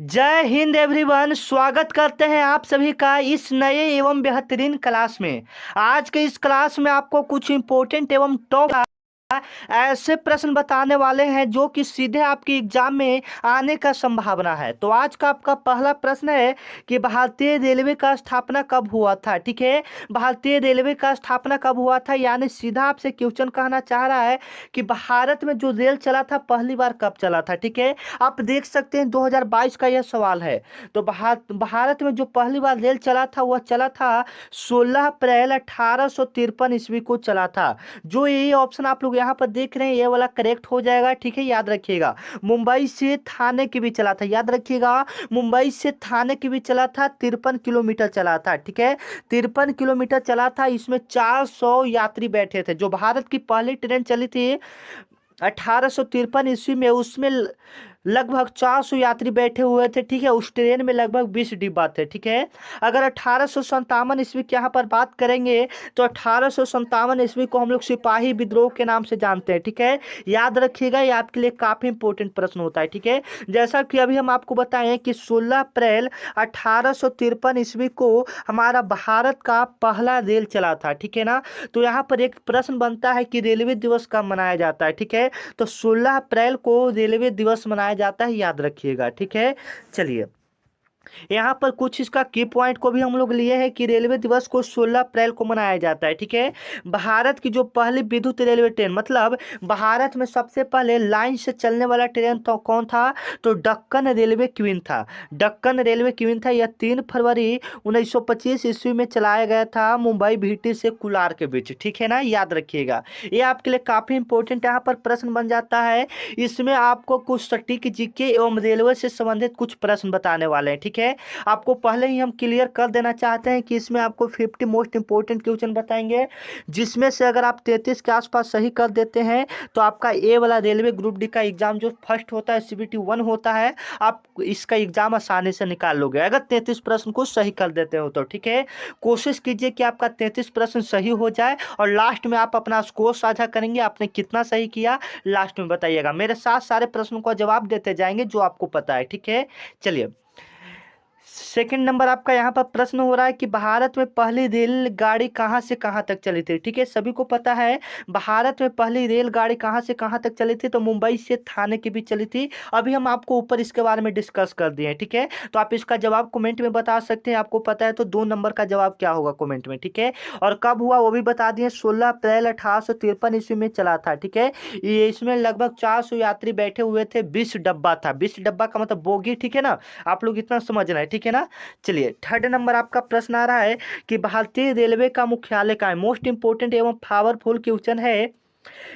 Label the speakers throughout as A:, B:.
A: जय हिंद एवरीवन। स्वागत करते हैं आप सभी का इस नए एवं बेहतरीन क्लास में। आज के इस क्लास में आपको कुछ इंपॉर्टेंट एवं टॉप ऐसे प्रश्न बताने वाले हैं जो कि सीधे आपके एग्जाम में आने का संभावना है। तो आज का आपका पहला प्रश्न है कि भारतीय रेलवे का स्थापना कब हुआ था। ठीक है, भारतीय रेलवे का स्थापना कब हुआ था, यानी सीधा आपसे क्वेश्चन कहना चाह रहा है कि भारत में जो रेल चला था पहली बार कब चला था। ठीक है, आप देख सकते हैं 2022 का यह सवाल है। तो भारत में जो पहली बार रेल चला था वह चला था 16 अप्रैल 1853 ईस्वी को चला था। जो ये ऑप्शन आप लोग यहाँ पर देख रहे हैं ये वाला करेक्ट हो जाएगा। ठीक है, याद रखिएगा। मुंबई से थाने के भी चला था, याद रखिएगा। मुंबई से थाने के भी चला था, 53 किलोमीटर चला था। ठीक है, 53 किलोमीटर चला था। इसमें 400 यात्री बैठे थे। जो भारत की पहली ट्रेन चली थी 1853 ईस्वी में, उसमें लगभग 400 यात्री बैठे हुए थे। ठीक है, उस ट्रेन में लगभग 20 डिब्बा थे। ठीक है, अगर 1857 ईस्वी की यहाँ पर बात करेंगे तो 1857 ईस्वी को हम लोग सिपाही विद्रोह के नाम से जानते हैं। ठीक है, याद रखिएगा, ये आपके लिए काफी इंपॉर्टेंट प्रश्न होता है। ठीक है, जैसा कि अभी हम आपको बताएं कि 16 अप्रैल 1853 ईस्वी को हमारा भारत का पहला रेल चला था। ठीक है ना, तो यहाँ पर एक प्रश्न बनता है कि रेलवे दिवस कब मनाया जाता है। ठीक है, तो 16 अप्रैल को रेलवे दिवस मनाया जाता है, याद रखिएगा। ठीक है, चलिए यहाँ पर कुछ इसका की पॉइंट को भी हम लोग लिए हैं कि रेलवे दिवस को 16 अप्रैल को मनाया जाता है। ठीक है, भारत की जो पहली विद्युत रेलवे ट्रेन, मतलब भारत में सबसे पहले लाइन से चलने वाला ट्रेन तो कौन था, तो दक्कन रेलवे क्वीन था। दक्कन रेलवे क्वीन था। यह 3 फरवरी 1925 ईस्वी में चलाया गया था, मुंबई भीटी से कुलार के बीच। ठीक है ना, याद रखिएगा। ये आपके लिए काफी इंपॉर्टेंट यहाँ पर प्रश्न बन जाता है। इसमें आपको कुछ सटीक जीके एवं रेलवे से संबंधित कुछ प्रश्न बताने वाले हैं। ठीक है, आपको पहले ही हम क्लियर कर देना चाहते हैं कि इसमें आपको 50 मोस्ट इंपोर्टेंट क्वेश्चन बताएंगे, जिसमें से अगर आप 33 के आसपास सही कर देते हैं तो आपका ए वाला रेलवे ग्रुप डी का एग्जाम जो फर्स्ट होता है CBT 1 होता है, आप इसका एग्जाम आसानी से निकाल लोगे अगर 33 प्रश्न को सही कर देते हो तो। ठीक है, कोशिश कीजिए कि आपका 33 प्रश्न सही हो जाए और लास्ट में आप अपना स्कोर साझा करेंगे, आपने कितना सही किया लास्ट में बताइएगा। मेरे साथ सारे प्रश्नों का जवाब देते जाएंगे जो आपको पता है। ठीक है, चलिए सेकंड नंबर आपका यहाँ पर प्रश्न हो रहा है कि भारत में पहली रेलगाड़ी कहाँ से कहाँ तक चली थी। ठीक है, सभी को पता है भारत में पहली रेलगाड़ी कहाँ से कहाँ तक चली थी, तो मुंबई से थाने के बीच चली थी। अभी हम आपको ऊपर इसके बारे में डिस्कस कर दिए हैं। ठीक है, तो आप इसका जवाब कमेंट में बता सकते हैं, आपको पता है तो 2 नंबर का जवाब क्या होगा कमेंट में। ठीक है, और कब हुआ वो भी बता दिए, 16 अप्रैल 1853 ईस्वी में चला था। ठीक है, ये इसमें लगभग 400 यात्री बैठे हुए थे, 20 डब्बा था। 20 डब्बा का मतलब बोगी। ठीक है ना, आप लोग इतना समझ रहे हैं। ठीक है ना, चलिए थर्ड नंबर आपका प्रश्न आ रहा है कि भारतीय रेलवे का मुख्यालय कहाँ है। मोस्ट इंपोर्टेंट एवं पावरफुल क्वेश्चन है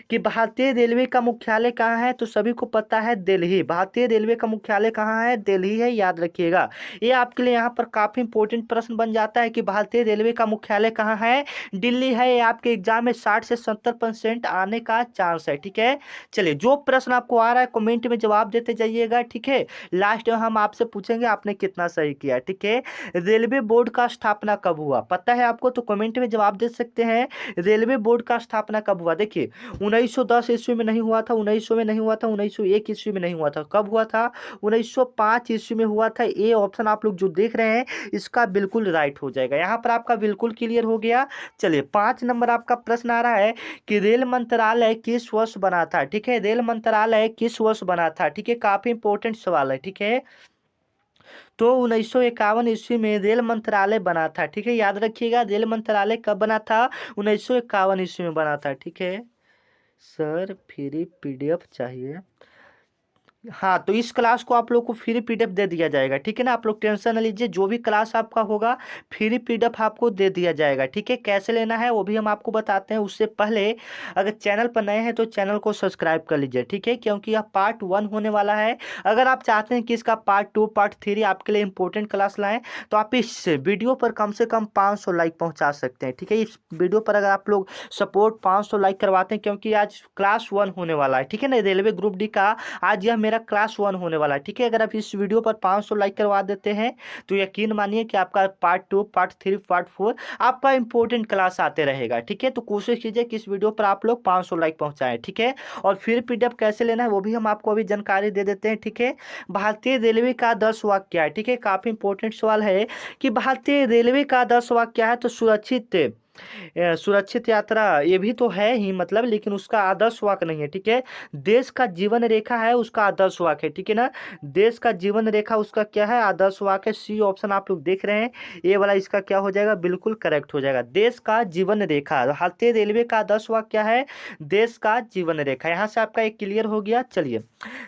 A: कि भारतीय रेलवे का मुख्यालय कहाँ है, तो सभी को पता है दिल्ली। भारतीय रेलवे का मुख्यालय कहाँ है, दिल्ली है, याद रखिएगा। ये आपके लिए यहाँ पर काफी इंपॉर्टेंट प्रश्न बन जाता है कि भारतीय रेलवे का मुख्यालय कहाँ है, दिल्ली है। ये आपके एग्जाम में 60 से 70% आने का चांस है। ठीक है, चलिए जो प्रश्न आपको आ रहा है कमेंट में जवाब देते जाइएगा। ठीक है, लास्ट में हम आपसे पूछेंगे आपने कितना सही किया। ठीक है, रेलवे बोर्ड का स्थापना कब हुआ, पता है आपको तो कमेंट में जवाब दे सकते हैं। रेलवे बोर्ड का स्थापना कब हुआ, देखिए 1910 ईस्वी में नहीं हुआ था, 1900 में नहीं हुआ था, 1901 ईस्वी में नहीं हुआ था। कब हुआ था, 1905 ईस्वी में हुआ था। ये ऑप्शन आप लोग जो देख रहे हैं इसका बिल्कुल राइट हो जाएगा। यहाँ पर आपका बिल्कुल क्लियर हो गया। चलिए 5 नंबर आपका प्रश्न आ रहा है कि रेल मंत्रालय किस वर्ष बना था। ठीक है, रेल मंत्रालय किस वर्ष बना था। ठीक है, काफी इंपॉर्टेंट सवाल है। ठीक है, तो 1951 ईस्वी में रेल मंत्रालय बना था। ठीक है, याद रखिएगा रेल मंत्रालय कब बना था, 1951 ईस्वी में बना था। ठीक है सर, फ्री PDF चाहिए। हाँ, तो इस क्लास को आप लोग को फ्री PDF दे दिया जाएगा। ठीक है ना, आप लोग टेंशन न लीजिए, जो भी क्लास आपका होगा फ्री PDF आपको दे दिया जाएगा। ठीक है, कैसे लेना है वो भी हम आपको बताते हैं। उससे पहले अगर चैनल पर नए हैं तो चैनल को सब्सक्राइब कर लीजिए। ठीक है, क्योंकि यह पार्ट 1 होने वाला है। अगर आप चाहते हैं कि इसका पार्ट 2 पार्ट 3 आपके लिए इंपॉर्टेंट क्लास लाएँ तो आप इस वीडियो पर कम से कम 500 लाइक पहुँचा सकते हैं। ठीक है, इस वीडियो पर अगर आप लोग सपोर्ट 500 लाइक करवाते हैं, क्योंकि आज क्लास 1 होने वाला है। ठीक है ना, रेलवे ग्रुप डी का आज यह मेरा मेरा क्लास 1 होने वाला है। ठीक है, अगर आप इस वीडियो पर 500 लाइक करवा देते हैं तो यकीन मानिए कि आपका पार्ट 2, पार्ट 3, पार्ट 4 आपका इंपॉर्टेंट क्लास आते रहेगा। ठीक है, तो कोशिश कीजिए कि इस वीडियो पर आप लोग 500 लाइक पहुंचाएं। ठीक है, और फिर पीडीएफ कैसे लेना है वो भी हम आपको अभी जानकारी दे देते हैं। ठीक है, भारतीय रेलवे का आदर्श वाक्य क्या है? ठीक है, काफी इंपॉर्टेंट सवाल है कि भारतीय रेलवे का आदर्श वाक्य क्या है? तो सुरक्षित यात्रा ये भी तो है ही मतलब, लेकिन उसका आदर्श वाक्य नहीं है। ठीक है, देश का जीवन रेखा है उसका आदर्श वाक्य है। ठीक है ना, देश का जीवन रेखा उसका क्या है? आदर्श वाक्य। सी ऑप्शन आप लोग देख रहे हैं, ये वाला इसका क्या हो जाएगा? बिल्कुल करेक्ट हो जाएगा। देश का जीवन रेखा, भारतीय रेलवे का आदर्श वाक्य क्या है? देश का जीवन रेखा। यहाँ से आपका एक क्लियर हो गया। चलिए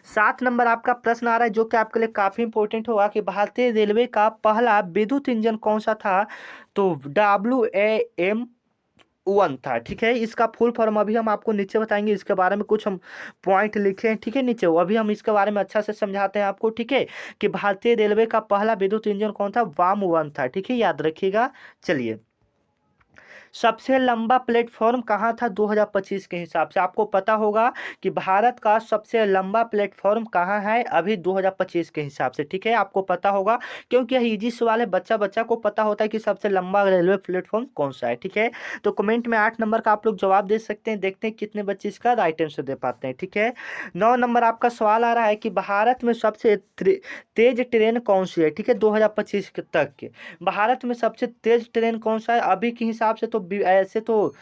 A: 7 नंबर आपका प्रश्न आ रहा है जो कि आपके लिए काफी इंपॉर्टेंट होगा कि भारतीय रेलवे का पहला विद्युत इंजन कौन सा था? तो WAM-1 था। ठीक है, इसका फुल फॉर्म अभी हम आपको नीचे बताएंगे, इसके बारे में कुछ हम पॉइंट लिखे हैं। ठीक है, नीचे वो अभी हम इसके बारे में अच्छा से समझाते हैं आपको। ठीक है, कि भारतीय रेलवे का पहला विद्युत इंजन कौन था? WAM-1 था। ठीक है, याद रखिएगा। चलिए, सबसे लंबा प्लेटफॉर्म कहाँ था 2025 के हिसाब से? आपको पता होगा कि भारत का सबसे लंबा प्लेटफॉर्म कहाँ है अभी 2025 के हिसाब से। ठीक है, आपको पता होगा क्योंकि यह इजी सवाल है, बच्चा बच्चा को पता होता है कि सबसे लंबा रेलवे प्लेटफॉर्म कौन सा है। ठीक है, तो कमेंट में 8 नंबर का आप लोग जवाब दे सकते हैं, देखते हैं कितने बच्चे इसका राइट आंसर दे पाते हैं। ठीक है, 9 नंबर आपका सवाल आ रहा है कि भारत में सबसे तेज ट्रेन कौन सी है? ठीक है, 2025 तक के भारत में सबसे तेज ट्रेन कौन सा है? अभी के हिसाब से तो ऐसे तो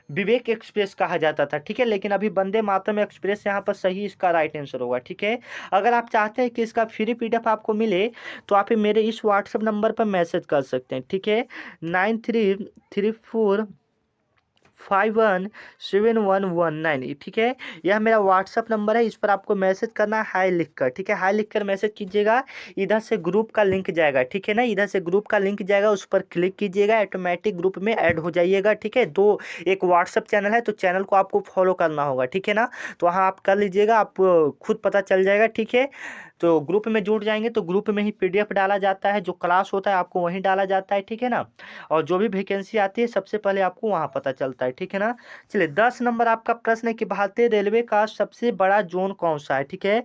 A: विवेक एक्सप्रेस कहा जाता था। ठीक है, लेकिन अभी वंदे मातरम एक्सप्रेस यहाँ पर सही इसका राइट आंसर होगा। ठीक है, अगर आप चाहते हैं कि इसका फ्री पीडीएफ आपको मिले तो आप मेरे इस व्हाट्सएप नंबर पर मैसेज कर सकते हैं। ठीक है, 9334517119। ठीक है, यह मेरा व्हाट्सअप नंबर है, इस पर आपको मैसेज करना है हाई लिखकर। ठीक है, हाई लिखकर मैसेज कीजिएगा। इधर से ग्रुप का लिंक जाएगा। ठीक है ना, इधर से ग्रुप का लिंक जाएगा, उस पर क्लिक कीजिएगा, ऑटोमेटिक ग्रुप में ऐड हो जाइएगा। ठीक है, एक व्हाट्सअप चैनल है तो चैनल को आपको फॉलो करना होगा। ठीक है ना, तो वहाँ आप कर लीजिएगा, आप खुद पता चल जाएगा। ठीक है, तो ग्रुप में जुड़ जाएंगे तो ग्रुप में ही पीडीएफ डाला जाता है, जो क्लास होता है आपको वहीं डाला जाता है। ठीक है ना, और जो भी वैकेंसी आती है सबसे पहले आपको वहाँ पता चलता है। ठीक है ना, चलिए 10 नंबर आपका प्रश्न है कि भारतीय रेलवे का सबसे बड़ा जोन कौन सा है? ठीक है,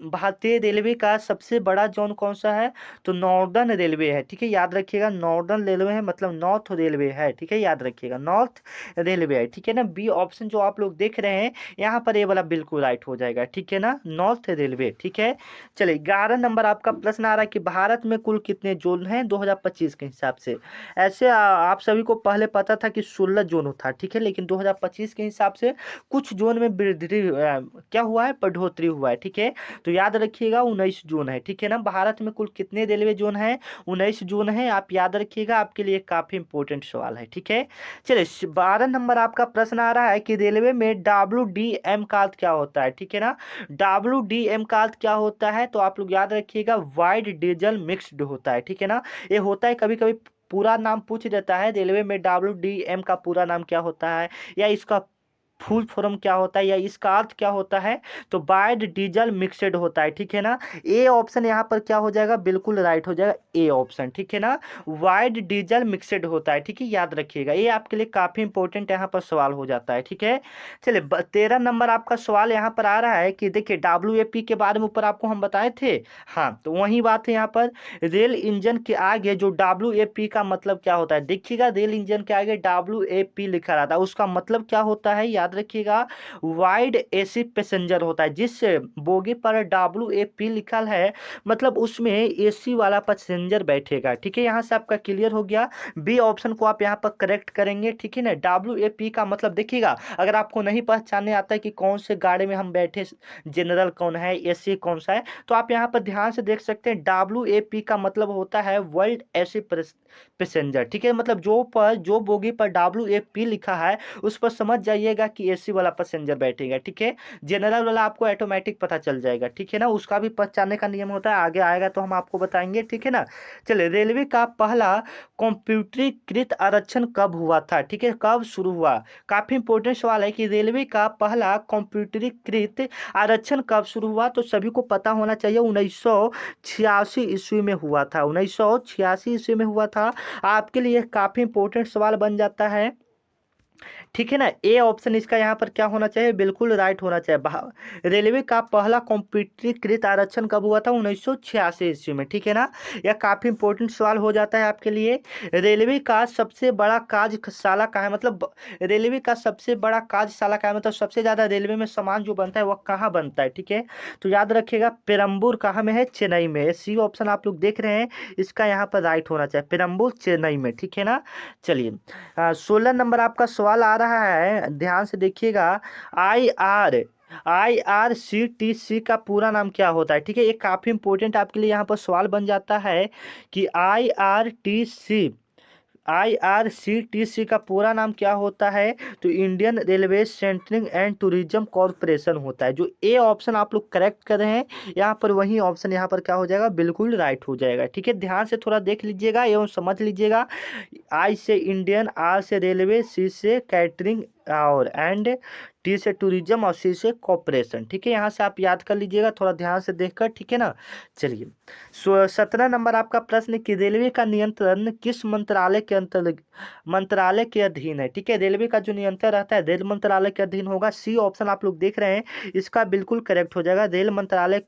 A: भारतीय रेलवे का सबसे बड़ा जोन कौन सा है? तो नॉर्दर्न रेलवे है। ठीक है, याद रखिएगा, नॉर्दर्न रेलवे है मतलब नॉर्थ रेलवे है। ठीक है, याद रखिएगा, नॉर्थ रेलवे है। ठीक है ना, बी ऑप्शन जो आप लोग देख रहे हैं यहाँ पर ये वाला बिल्कुल राइट हो जाएगा। ठीक है ना, नॉर्थ रेलवे। ठीक है, चलिए 11 नंबर आपका प्रश्न आ रहा है कि भारत में कुल कितने जोन हैं 2025 के हिसाब से? ऐसे आप सभी को पहले पता था कि 16 जोन था। ठीक है, लेकिन 2025 के हिसाब से कुछ जोन में वृद्धि क्या हुआ है? बढ़ोतरी हुआ है। ठीक है, तो याद रखिएगा 19 जोन है। ठीक है ना, भारत में कुल कितने रेलवे जोन है? 19 जोन है, आप याद रखिएगा, आपके लिए काफी इंपॉर्टेंट सवाल है। ठीक है, चलिए 12 नंबर आपका प्रश्न आ रहा है कि रेलवे में WDM का अर्थ क्या होता है? ठीक है ना, WDM का अर्थ क्या होता है? तो आप लोग याद रखिएगा, वाइड डीजल मिक्स्ड होता है। ठीक है ना, ये होता है कभी कभी पूरा नाम पूछ देता है, रेलवे में WDM का पूरा नाम क्या होता है या इसका फुल फॉर्म क्या होता है या इसका अर्थ क्या होता है? तो बाइड डीजल मिक्सड होता है। ठीक है ना, ए ऑप्शन यहाँ पर क्या हो जाएगा? बिल्कुल राइट हो जाएगा, ए ऑप्शन। ठीक है ना, वाइड डीजल मिक्सड होता है। ठीक है, याद रखिएगा, ये आपके लिए काफी इंपॉर्टेंट यहाँ पर सवाल हो जाता है। ठीक है, चलिए 13 नंबर आपका सवाल यहाँ पर आ रहा है कि देखिए WAP के बारे में ऊपर आपको हम बताए थे। हाँ, तो वही बात है यहाँ पर, रेल इंजन के आगे जो WAP का मतलब क्या होता है? देखिएगा, रेल इंजन के आगे WAP लिखा रहता है, उसका मतलब क्या होता है? याद रखिएगा, वाइड एसी पैसेंजर होता है। जिस बोगी पर WAP लिखा है मतलब उसमें एसी वाला पैसेंजर बैठेगा। ठीक है, यहाँ से आपका क्लियर हो गया, बी ऑप्शन को आप यहाँ पर करेक्ट करेंगे। ठीक है ना, WAP का मतलब देखिएगा, अगर आपको नहीं पहचानने आता है कि कौन से गाड़ी में हम बैठे, जनरल कौन है, एसी कौन सा है, तो आप यहाँ पर ध्यान से देख सकते हैं, WAP का मतलब होता है वर्ल्ड एसी पैसेंजर। ठीक है, मतलब जो बोगी पर WAP लिखा है उस पर समझ जाइएगा कि एसी वाला पैसेंजर बैठेगा। ठीक है, जनरल वाला आपको ऑटोमेटिक पता चल जाएगा। ठीक है ना, उसका भी पहचानने का नियम होता है, आगे आएगा तो हम आपको बताएंगे। ठीक है ना, चलिए रेलवे का पहला कंप्यूटरीकृत आरक्षण कब हुआ था? ठीक है, कब शुरू हुआ? काफी इंपॉर्टेंट सवाल है कि रेलवे का पहला कंप्यूटरीकृत आरक्षण कब शुरू हुआ? तो सभी को पता होना चाहिए 1986 ईस्वी में हुआ था। 1986 ईस्वी में हुआ था। आपके लिए काफी इंपॉर्टेंट सवाल बन जाता है ठीक है ना। ए ऑप्शन इसका यहाँ पर क्या होना चाहिए, बिल्कुल राइट होना चाहिए। रेलवे का पहला कॉम्प्यूटरीकृत आरक्षण कब हुआ था, 1986 ईस्वी में। ठीक है ना। यह काफी इंपॉर्टेंट सवाल हो जाता है आपके लिए। रेलवे का सबसे बड़ा कार्यशाला कहाँ है, मतलब रेलवे का सबसे बड़ा कार्यशाला कहाँ है, मतलब सबसे ज्यादा रेलवे में सामान जो बनता है वह कहाँ बनता है। ठीक है, तो याद रखिएगा पेरम्बूर कहाँ में है, चेन्नई में है। सी ऑप्शन आप लोग देख रहे हैं, इसका यहाँ पर राइट होना चाहिए, पेरम्बूर चेन्नई में। ठीक है ना। चलिए 16 नंबर आपका सवाल आ रहा है, ध्यान से देखिएगा। IRCTC का पूरा नाम क्या होता है। ठीक है, ये काफी इंपॉर्टेंट आपके लिए यहाँ पर सवाल बन जाता है कि IRCTC का पूरा नाम क्या होता है। तो Indian railway catering and tourism corporation होता है। जो ए ऑप्शन आप लोग करेक्ट कर रहे हैं, यहाँ पर वही ऑप्शन यहाँ पर क्या हो जाएगा, बिल्कुल राइट हो जाएगा। ठीक है, ध्यान से थोड़ा देख लीजिएगा एवं समझ लीजिएगा। आई से इंडियन, आर से रेलवे, सी से कैटरिंग और एंड टी से टूरिज्म और सी से कॉरपोरेशन। ठीक है, यहाँ से आप याद कर लीजिएगा थोड़ा ध्यान से देखकर। ठीक है ना। चलिए 17 नंबर आपका प्रश्न कि रेलवे का नियंत्रण किस मंत्रालय के मंत्रालय के अधीन है। ठीक है, रेलवे का जो नियंत्रण रहता है रेल मंत्रालय के अधीन होगा। सी ऑप्शन आप लोग देख रहे हैं, इसका बिल्कुल करेक्ट हो जाएगा। रेल मंत्रालय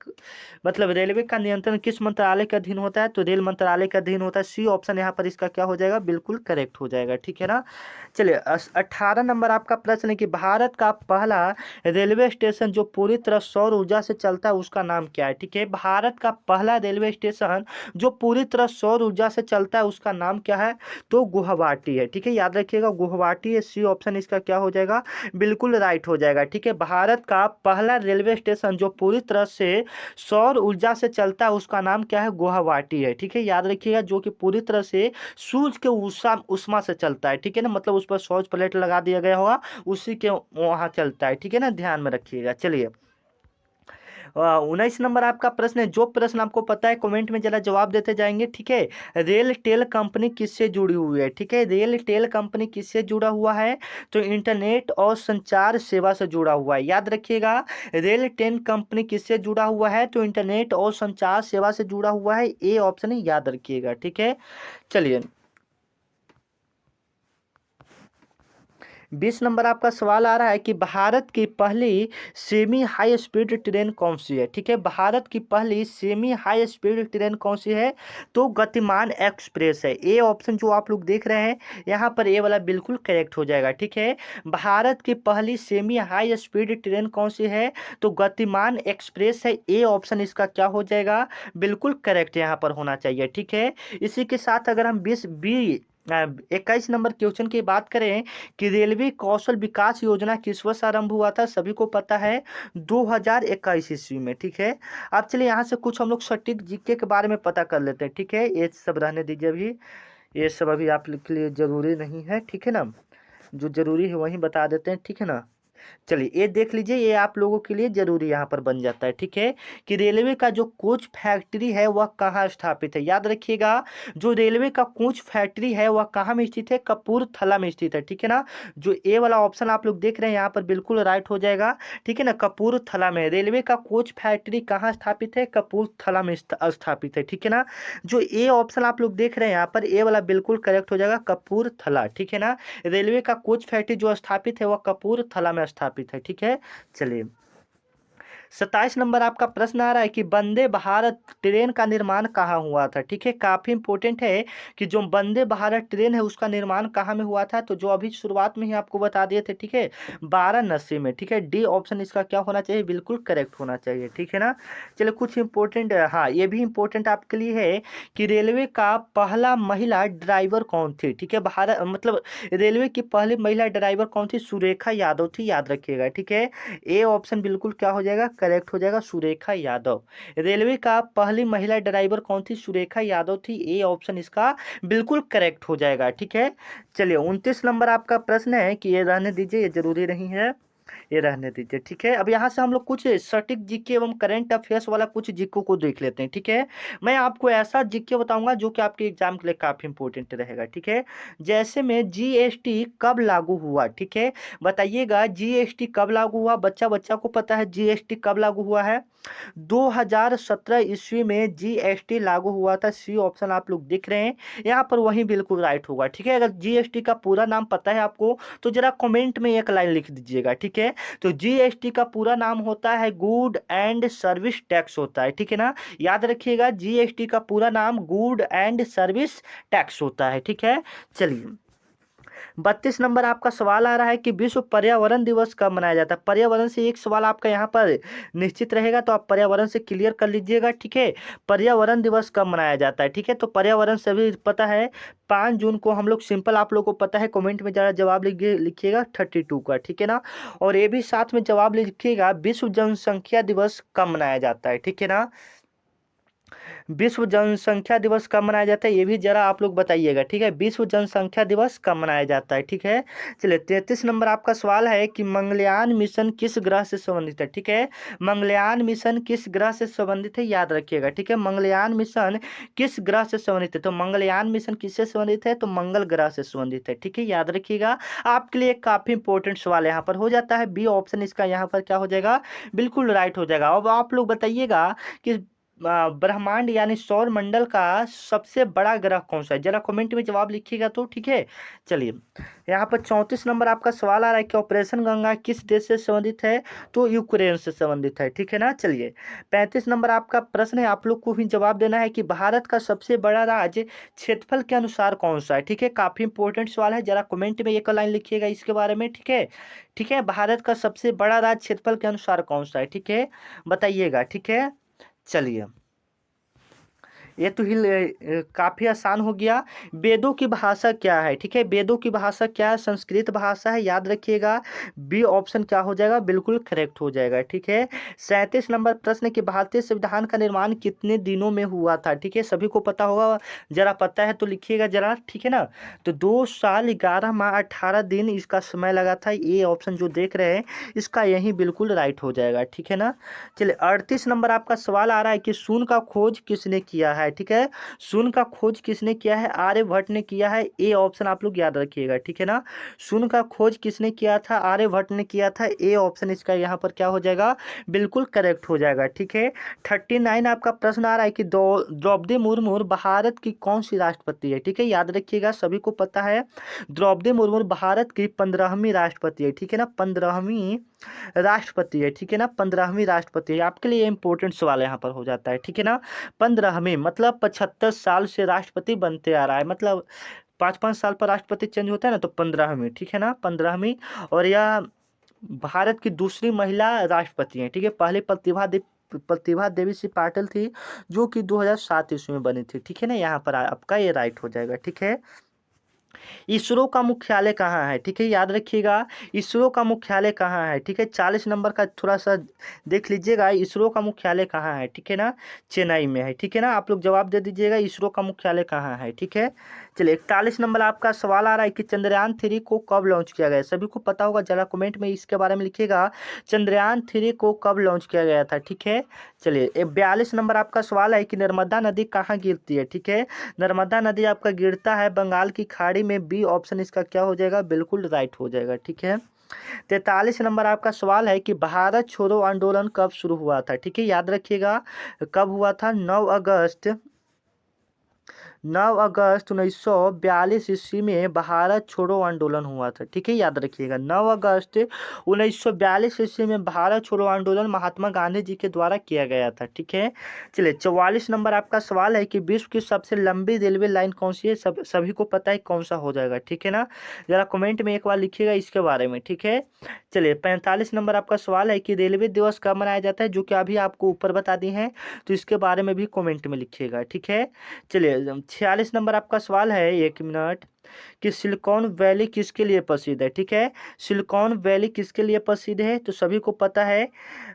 A: मतलब रेलवे का नियंत्रण किस मंत्रालय के अधीन होता है, तो रेल मंत्रालय के अधीन होता है। सी ऑप्शन यहाँ पर इसका क्या हो जाएगा, बिल्कुल करेक्ट हो जाएगा। ठीक है ना। चलिए 18 नंबर आपका प्रश्न है कि भारत का पहला रेलवे स्टेशन जो पूरी तरह सौर ऊर्जा से चलता है उसका नाम क्या है। ठीक है, भारत का पहला रेलवे स्टेशन जो पूरी तरह सौर ऊर्जा से चलता है उसका नाम क्या है, तो गुवाहाटी है। ठीक है, याद रखिएगा गुवाहाटी है। सी ऑप्शन इसका क्या हो जाएगा, बिल्कुल राइट हो जाएगा। ठीक है, भारत का पहला रेलवे स्टेशन जो पूरी तरह से सौर ऊर्जा से चलता है उसका नाम क्या है, गुवाहाटी है। ठीक है, याद रखिएगा जो कि पूरी तरह से सूर्य के उष्मा से चलता है। ठीक है ना, मतलब उस पर सौर प्लेट लगा दिया गया होगा, उसी के वहाँ चलता है। ठीक है ना, ध्यान में रखिएगा। चलिए 19 नंबर आपका प्रश्न है, जो प्रश्न आपको पता है कमेंट में जरा जवाब देते जाएंगे। ठीक है, रेल टेल कंपनी किससे जुड़ी हुई है। ठीक है, रेल टेल कंपनी किससे जुड़ा हुआ है, तो इंटरनेट और संचार सेवा से जुड़ा हुआ है। याद रखिएगा रेल टेल कंपनी किससे जुड़ा हुआ है, तो इंटरनेट और संचार सेवा से जुड़ा हुआ है। ए ऑप्शन है, याद रखिएगा। ठीक है, चलिए 20 नंबर आपका सवाल आ रहा है कि भारत की पहली सेमी हाई स्पीड ट्रेन कौन सी है। ठीक है, भारत की पहली सेमी हाई स्पीड ट्रेन कौन सी है, तो गतिमान एक्सप्रेस है। ए ऑप्शन जो आप लोग देख रहे हैं यहाँ पर, ए वाला बिल्कुल करेक्ट हो जाएगा। ठीक है, भारत की पहली सेमी हाई स्पीड ट्रेन कौन सी है, तो गतिमान एक्सप्रेस है। ए ऑप्शन इसका क्या हो जाएगा, बिल्कुल करेक्ट यहाँ पर होना चाहिए। ठीक है, इसी के साथ अगर हम 21 नंबर क्वेश्चन की बात करें कि रेलवे कौशल विकास योजना किस वर्ष आरंभ हुआ था, सभी को पता है 2021 ईस्वी में। ठीक है, अब चलिए यहाँ से कुछ हम लोग सटीक जीके के बारे में पता कर लेते हैं। ठीक है, ये सब रहने दीजिए अभी, ये सब अभी आप लोग के लिए जरूरी नहीं है। ठीक है ना, जो जरूरी है वही बता देते हैं। ठीक है ना। चलिए ये देख लीजिए, ये आप लोगों के लिए जरूरी यहाँ पर बन जाता है। ठीक है, कि रेलवे का जो कोच फैक्ट्री है वह कहाँ स्थापित है। याद रखिएगा जो रेलवे का कोच फैक्ट्री है वह कहाँ में स्थित है, कपूरथला में स्थित है। ठीक है ना, जो ए वाला ऑप्शन आप लोग देख रहे हैं यहाँ पर बिल्कुल राइट हो जाएगा। ठीक है ना, कपूरथला में रेलवे का कोच फैक्ट्री कहाँ स्थापित है, कपूरथला में स्थापित है। ठीक है ना, जो ए ऑप्शन आप लोग देख रहे हैं यहाँ पर, ए वाला बिल्कुल करेक्ट हो जाएगा, कपूरथला। ठीक है ना, रेलवे का कोच फैक्ट्री जो स्थापित है वह कपूरथला में स्थापित है। ठीक है, चलिए 27 नंबर आपका प्रश्न आ रहा है कि वंदे भारत ट्रेन का निर्माण कहाँ हुआ था। ठीक है, काफी इंपॉर्टेंट है कि जो वंदे भारत ट्रेन है उसका निर्माण कहाँ में हुआ था, तो जो अभी शुरुआत में ही आपको बता दिए थे। ठीक है, वाराणसी में। ठीक है, डी ऑप्शन इसका क्या होना चाहिए, बिल्कुल करेक्ट होना चाहिए। ठीक है ना। चलिए कुछ इंपॉर्टेंट, हाँ ये भी इंपॉर्टेंट आपके लिए है कि रेलवे का पहला महिला ड्राइवर कौन थी। ठीक है, भारत मतलब रेलवे की पहली महिला ड्राइवर कौन थी, सुरेखा यादव थी। याद रखिएगा। ठीक है, ए ऑप्शन बिल्कुल क्या हो जाएगा, करेक्ट हो जाएगा, सुरेखा यादव। रेलवे का पहली महिला ड्राइवर कौन थी, सुरेखा यादव थी। ए ऑप्शन इसका बिल्कुल करेक्ट हो जाएगा। ठीक है, चलिए 29 नंबर आपका प्रश्न है कि ये रहने दीजिए, ये जरूरी नहीं है। ये रहने दीजिए, ठीक है। अब यहाँ से हम लोग कुछ सटीक जीके एवं करंट अफेयर्स वाला कुछ जीके को देख लेते हैं, ठीक है। मैं आपको ऐसा जीके बताऊंगा जो कि आपके एग्जाम के लिए काफी इंपॉर्टेंट रहेगा, ठीक है। जैसे में जीएसटी कब लागू हुआ, ठीक है, बताइएगा जीएसटी कब लागू हुआ। बच्चा बच्चा को पता है जीएसटी कब लागू हुआ है। 2017 ईस्वी में जीएसटी लागू हुआ था। सी ऑप्शन आप लोग देख रहे हैं यहाँ पर, वही बिल्कुल राइट होगा, ठीक है। अगर जीएसटी का पूरा नाम पता है आपको तो जरा कमेंट में एक लाइन लिख दीजिएगा, ठीक है। तो जीएसटी का पूरा नाम होता है गुड एंड सर्विस टैक्स होता है, ठीक है ना। याद रखिएगा जीएसटी का पूरा नाम गुड एंड सर्विस टैक्स होता है, ठीक है। चलिए 32 नंबर आपका सवाल आ रहा है कि विश्व पर्यावरण दिवस कब मनाया जाता है। पर्यावरण से एक सवाल आपका यहाँ पर निश्चित रहेगा, तो आप पर्यावरण से क्लियर कर लीजिएगा, ठीक है। पर्यावरण दिवस कब मनाया जाता है, ठीक है। तो पर्यावरण सभी पता है 5 जून को हम लोग, सिंपल आप लोगों को पता है। कमेंट में जरा जवाब लिखिएगा 32 का, ठीक है ना। और ये भी साथ में जवाब लिखिएगा विश्व जनसंख्या दिवस कब मनाया जाता है, ठीक है ना। विश्व जनसंख्या दिवस कब मनाया जाता है ये भी जरा आप लोग बताइएगा, ठीक है। विश्व जनसंख्या दिवस कब मनाया जाता है, ठीक है। चलिए 33 नंबर आपका सवाल है कि मंगलयान मिशन किस ग्रह से संबंधित है, ठीक है। मंगलयान मिशन किस ग्रह से संबंधित है याद रखिएगा, ठीक है। मंगलयान मिशन किस ग्रह से संबंधित है, तो मंगलयान मिशन किससे संबंधित है, तो मंगल ग्रह से संबंधित है, ठीक है। याद रखिएगा आपके लिए काफी इंपॉर्टेंट सवाल यहाँ पर हो जाता है। बी ऑप्शन इसका यहाँ पर क्या हो जाएगा, बिल्कुल राइट हो जाएगा। अब आप लोग बताइएगा कि ब्रह्मांड यानी सौर मंडल का सबसे बड़ा ग्रह कौन सा है, जरा कमेंट में जवाब लिखिएगा, तो ठीक है। चलिए यहाँ पर 34 नंबर आपका सवाल आ रहा है कि ऑपरेशन गंगा किस देश से संबंधित है, तो यूक्रेन से संबंधित है, ठीक है ना। चलिए 35 नंबर आपका प्रश्न है, आप लोग को भी जवाब देना है कि भारत का सबसे बड़ा राज्य क्षेत्रफल के अनुसार कौन सा है, ठीक है। काफी इंपॉर्टेंट सवाल है, जरा कमेंट में एक लाइन लिखिएगा इसके बारे में, ठीक है। ठीक है, भारत का सबसे बड़ा राज्य क्षेत्रफल के अनुसार कौन सा है, ठीक है, बताइएगा, ठीक है। चलिए ये तो काफी आसान हो गया। वेदों की भाषा क्या है, ठीक है। वेदों की भाषा क्या है, संस्कृत भाषा है, याद रखिएगा। बी ऑप्शन क्या हो जाएगा, बिल्कुल करेक्ट हो जाएगा, ठीक है। 37 नंबर प्रश्न कि भारतीय संविधान का निर्माण कितने दिनों में हुआ था, ठीक है। सभी को पता होगा, जरा पता है तो लिखिएगा जरा, ठीक है ना। तो 2 साल 11 माह 18 दिन इसका समय लगा था। ये ऑप्शन जो देख रहे हैं इसका यही बिल्कुल राइट हो जाएगा, ठीक है ना। चलिए 38 नंबर आपका सवाल आ रहा है कि शून्य का खोज किसने किया है, ठीक है। शून्य का खोज किसने किया है, आर्यभट्ट ने किया है। ए ऑप्शन आप लोग याद रखिएगा, ठीक है ना। शून्य का खोज किसने किया था, आर्यभट्ट ने किया था। ए ऑप्शन इसका यहाँ पर क्या हो जाएगा, बिल्कुल करेक्ट हो जाएगा, ठीक है। 39 आपका प्रश्न आ रहा है कि द्रौपदी मुर्मू भारत की कौन सी राष्ट्रपति है, ठीक है। याद रखिएगा सभी को पता है द्रौपदी मुर्मू भारत की 15वीं राष्ट्रपति है, ठीक है ना। 15वीं राष्ट्रपति है, ठीक है ना। 15वीं राष्ट्रपति है, आपके लिए इंपॉर्टेंट सवाल यहाँ पर हो जाता है, ठीक है ना। 15वीं मतलब 75 साल से राष्ट्रपति बनते आ रहा है, मतलब 5-5 साल पर राष्ट्रपति चेंज होता है ना, तो 15वीं, ठीक है ना, 15वीं। और यह भारत की दूसरी महिला राष्ट्रपति हैं, ठीक है। पहले प्रतिभा देवी सिंह पाटिल थी जो कि 2007 ईस्वी में बनी थी, ठीक है ना। यहाँ पर आपका ये राइट हो जाएगा, ठीक है। इसरो का मुख्यालय कहाँ है, ठीक है, याद रखिएगा इसरो का मुख्यालय कहाँ है, ठीक है। 40 नंबर का थोड़ा सा देख लीजिएगा, इसरो का मुख्यालय कहाँ है, ठीक है ना, चेन्नई में है, ठीक है ना। आप लोग जवाब दे दीजिएगा इसरो का मुख्यालय कहाँ है, ठीक है। चलिए 41 नंबर आपका सवाल आ रहा है कि चंद्रयान 3 को कब लॉन्च किया गया, सभी को पता होगा, जरा कमेंट में इसके बारे में लिखिएगा चंद्रयान 3 को कब लॉन्च किया गया था, ठीक है। चलिए 42 नंबर आपका सवाल है कि नर्मदा नदी कहाँ गिरती है, ठीक है। नर्मदा नदी आपका गिरता है बंगाल की खाड़ी में। बी ऑप्शन इसका क्या हो जाएगा, बिल्कुल राइट हो जाएगा, ठीक है। 43 नंबर आपका सवाल है कि भारत छोड़ो आंदोलन कब शुरू हुआ था, ठीक है। याद रखिएगा कब हुआ था, 9 अगस्त 1942 ईस्वी में भारत छोड़ो आंदोलन हुआ था, ठीक है। याद रखिएगा 9 अगस्त 1942 ईस्वी में भारत छोड़ो आंदोलन महात्मा गांधी जी के द्वारा किया गया था, ठीक है। चलिए 44 नंबर आपका सवाल है कि विश्व की सबसे लंबी रेलवे लाइन कौन सी है, सभी को पता है कौन सा हो जाएगा, ठीक है ना। जरा कमेंट में एक बार लिखिएगा इसके बारे में, ठीक है। चलिए 45 नंबर आपका सवाल है कि रेलवे दिवस कब मनाया जाता है, जो कि अभी आपको ऊपर बता दी है, तो इसके बारे में भी कमेंट में लिखिएगा, ठीक है। चलिए 46 नंबर आपका सवाल है, एक मिनट, कि सिलिकॉन वैली किसके लिए प्रसिद्ध है, ठीक है। सिलिकॉन वैली किसके लिए प्रसिद्ध है, तो सभी को पता है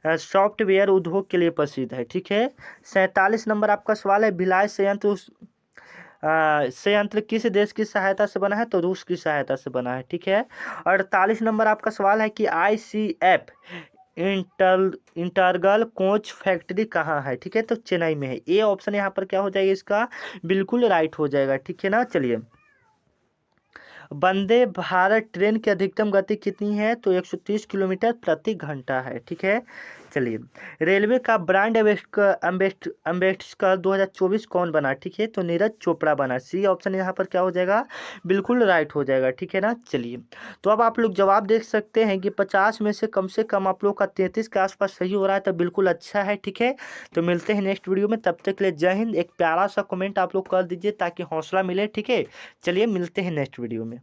A: सॉफ्टवेयर उद्योग के लिए प्रसिद्ध है, ठीक है। 47 नंबर आपका सवाल है भिलाई संयंत्र संयंत्र किस देश की सहायता से बना है? तो रूस की सहायता से बना है। ठीक है। 48 नंबर आपका सवाल है कि ICF इंटरगल कोच फैक्ट्री कहाँ है? ठीक है, तो चेन्नई में है। ए ऑप्शन यहाँ पर क्या हो जाएगा इसका? बिल्कुल राइट हो जाएगा। ठीक है ना। चलिए, वंदे भारत ट्रेन की अधिकतम गति कितनी है? तो 130 किलोमीटर प्रति घंटा है। ठीक है। चलिए, रेलवे का ब्रांड एम्बेसडर 2024 कौन बना? ठीक है, तो नीरज चोपड़ा बना। सी ऑप्शन यहाँ पर क्या हो जाएगा? बिल्कुल राइट हो जाएगा। ठीक है ना। चलिए, तो अब आप लोग जवाब देख सकते हैं कि 50 में से कम आप लोग का 33 के आसपास सही हो रहा है, तो बिल्कुल अच्छा है। ठीक है, तो मिलते हैं नेक्स्ट वीडियो में, तब तक के लिए जय हिंद। एक प्यारा सा कमेंट आप लोग कर दीजिए ताकि हौसला मिले। ठीक है, चलिए मिलते हैं नेक्स्ट वीडियो में।